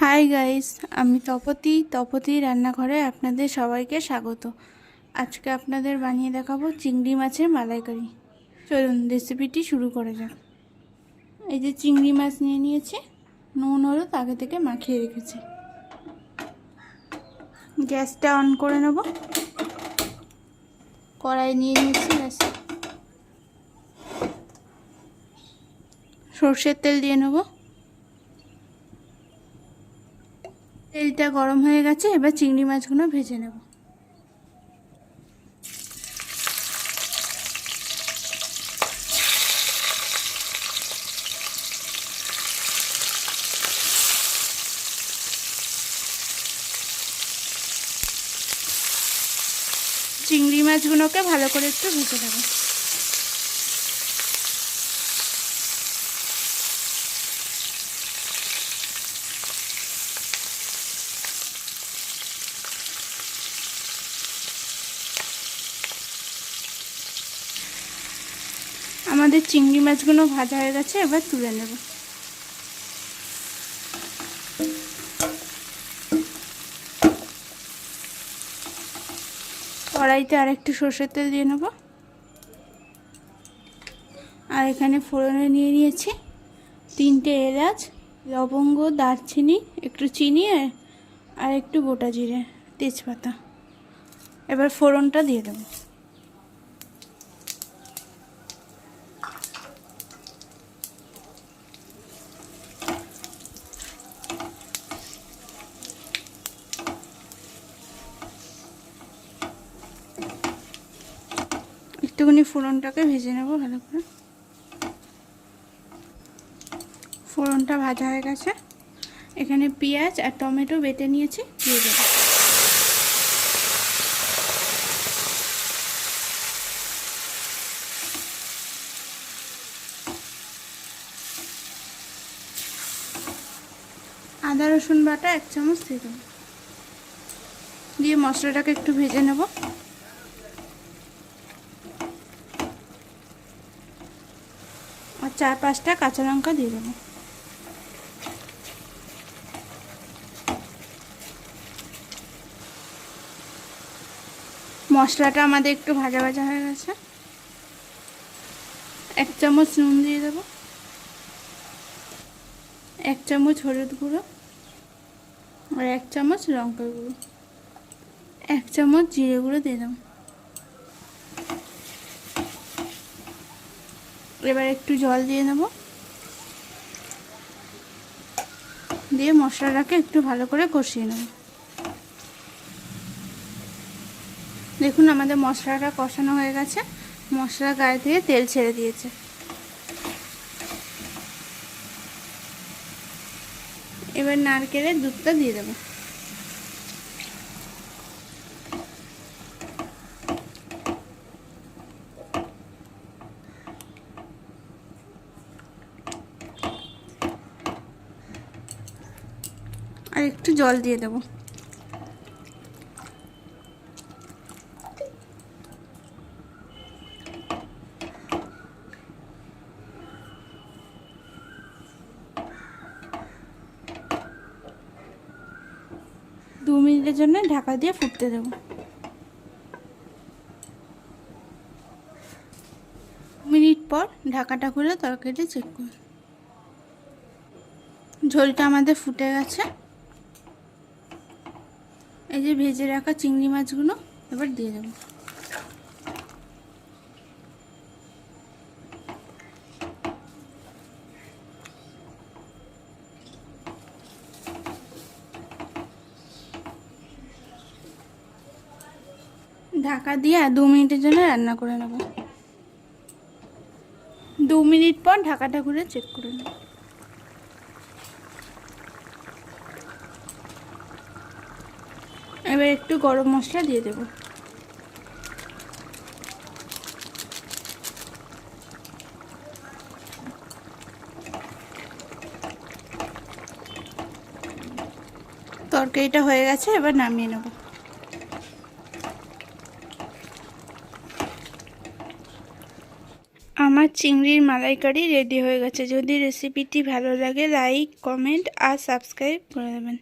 Hi guys, আমি তপতি রান্নাঘরে আপনাদের সবাইকে স্বাগত। আজকে আপনাদের বানিয়ে দেখাবো চিংড়ি মাছের মালাইকারি। চলুন রেসিপিটি শুরু করা যাক। এই যে চিংড়ি মাছ নিয়ে নিয়েছি, নুন হলুদ আগে থেকে মাখিয়ে রেখেছি। গ্যাসটা অন করে নেব। কড়াই নিয়ে নিয়েছি, গ্যাসে সর্ষের তেল দিয়ে নেব। তেলটা গরম হয়ে গেছে, এবার চিংড়ি মাছগুলো ভেজে নেব। চিংড়ি মাছগুলোকে ভালো করে একটু ভেজে নেব। আমাদের চিংড়ি মাছগুলো ভাজা হয়ে গেছে, এবার তুলে নেব। কড়াইতে আরেকটু সর্ষের তেল দিয়ে নেব। আর এখানে ফোড়নে নিয়ে নিয়েছি 3টে এলাচ, লবঙ্গ, দারচিনি, একটু চিনি আর একটু গোটা জিরে, তেজপাতা। এবার ফোড়নটা দিয়ে দেব। একটুখানি ফোড়নটাকে ভেজে নেব ভালো করে। ফোড়নটা ভাজা হয়ে গেছে, এখানে পেঁয়াজ আর টমেটো বেটে নিয়েছি, দিয়ে দেব। আদা রসুন বাটা 1 চামচ দিয়ে দেব। দিয়ে মশলাটাকে একটু ভেজে নেব। আর 4-5টা কাঁচা লঙ্কা দিয়ে দেবো। মশলাটা আমাদের একটু ভাজা ভাজা হয়ে গেছে, 1 চামচ নুন দিয়ে দেবো, 1 চামচ হলুদ গুঁড়ো আর 1 চামচ লঙ্কার গুঁড়ো, 1 চামচ জিরে গুঁড়ো দিয়ে দেবো। এবার একটু জল দিয়ে নেব, দিয়ে মশলাটাকে একটু ভালো করে কষিয়ে নেব। দেখুন আমাদের মশলাটা কষানো হয়ে গেছে, মশলা গায়ে থেকে তেল ছেড়ে দিয়েছে। এবার নারকেলের দুধটা দিয়ে দেব। আর একটু জল দিয়ে দেব। দু মিনিটের জন্য ঢাকা দিয়ে ফুটতে দেব। মিনিট পর ঢাকাটা খুলে তরকারিটা চেক করব। ঝোলটা আমাদের ফুটে গেছে। এই যে ভেজে রাখা চিংড়ি মাছগুলো এবার দিয়ে দেব। ঢাকা দিয়ে 2 মিনিটের জন্য রান্না করে নেব। 2 মিনিট পর ঢাকাটা খুলে চেক করে নেব। এবার একটু গরম মশলা দিয়ে দেব। তরকারিটা হয়ে গেছে, এবার নামিয়ে নেব। আমার আমার চিংড়ির মালাইকারি রেডি হয়ে গেছে। যদি রেসিপিটি ভালো লাগে লাইক, কমেন্ট আর সাবস্ক্রাইব করে দেবেন।